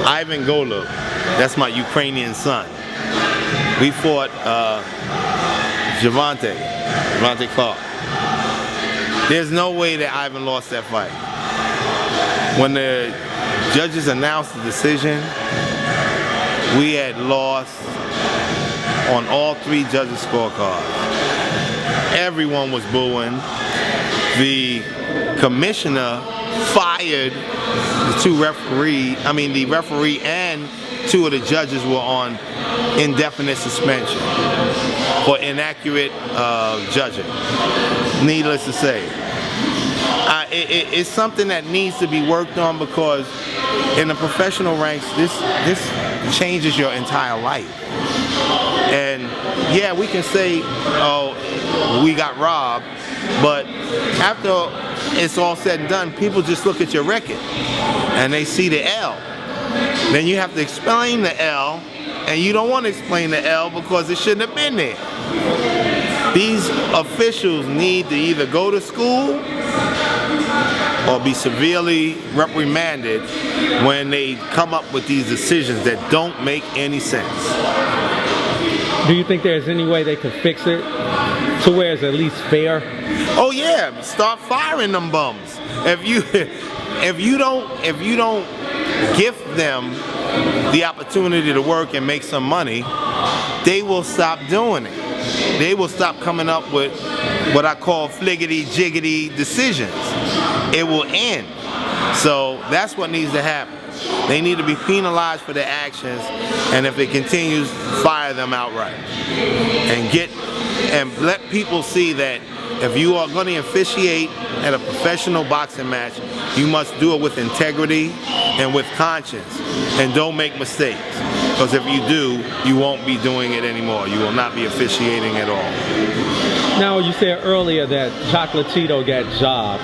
Ivan Golub, that's my Ukrainian son. We fought Javante Clark. There's no way that Ivan lost that fight. When the judges announced the decision, we had lost on all 3 judges' scorecards. Everyone was booing. The commissioner fired the referee and 2 of the judges were on indefinite suspension for inaccurate judging. Needless to say, it's something that needs to be worked on, because in the professional ranks, this changes your entire life. And yeah, we can say, oh, we got robbed, but after it's all said and done, people just look at your record and they see the L. Then you have to explain the L, and you don't want to explain the L because it shouldn't have been there. These officials need to either go to school or be severely reprimanded when they come up with these decisions that don't make any sense. Do you think there's any way they could fix it to where it's at least fair? Oh yeah, start firing them bums. If you don't give them the opportunity to work and make some money, they will stop doing it. They will stop coming up with what I call fliggity-jiggity decisions. It will end. So that's what needs to happen. They need to be penalized for their actions, and if it continues, fire them outright. And let people see that if you are going to officiate at a professional boxing match, you must do it with integrity and with conscience, and don't make mistakes. Because if you do, you won't be doing it anymore. You will not be officiating at all. Now, you said earlier that Chocolatito got jobbed.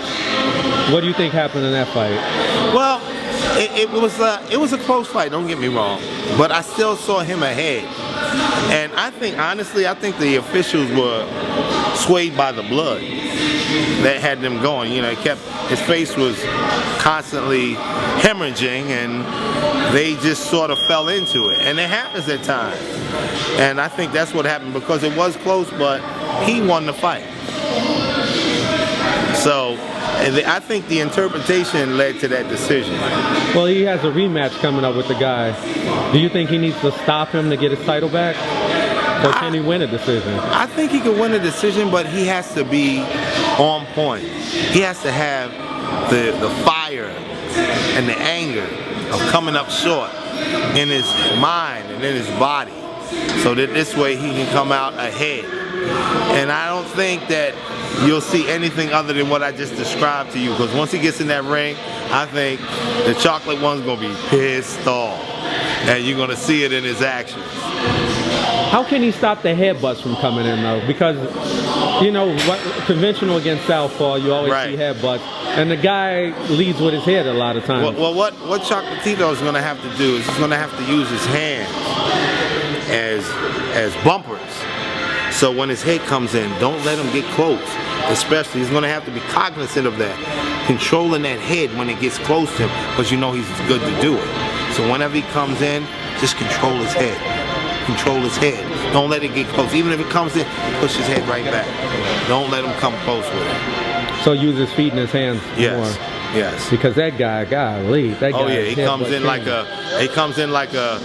What do you think happened in that fight? Well, it was a close fight, don't get me wrong, but I still saw him ahead. And I think, honestly, the officials were swayed by the blood that had them going. You know, his face was constantly hemorrhaging, and they just sort of fell into it. And it happens at times. And I think that's what happened, because it was close, but he won the fight. So I think the interpretation led to that decision. Well, he has a rematch coming up with the guy. Do you think he needs to stop him to get his title back? Or can he win a decision? I think he can win a decision, but he has to be on point. He has to have the fire and the anger of coming up short in his mind and in his body, so that this way he can come out ahead. And I don't think that you'll see anything other than what I just described to you, because once he gets in that ring, I think the chocolate one's going to be pissed off, and you're going to see it in his actions. How can he stop the headbutts from coming in, though? Because, you know, conventional against southpaw, you always see headbutts, and the guy leads with his head a lot of times. Well, what Chocolatito is going to have to do is he's going to have to use his hands as bumpers. So when his head comes in, don't let him get close. Especially, he's going to have to be cognizant of that, controlling that head when it gets close to him, because you know he's good to do it. So whenever he comes in, just control his head. Control his head. Don't let it get close. Even if it comes in, push his head right back. Don't let him come close with it. So use his feet and his hands more. Yes. Because that guy, golly, that guy. Oh yeah, he comes in like a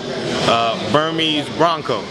Burmese Bronco.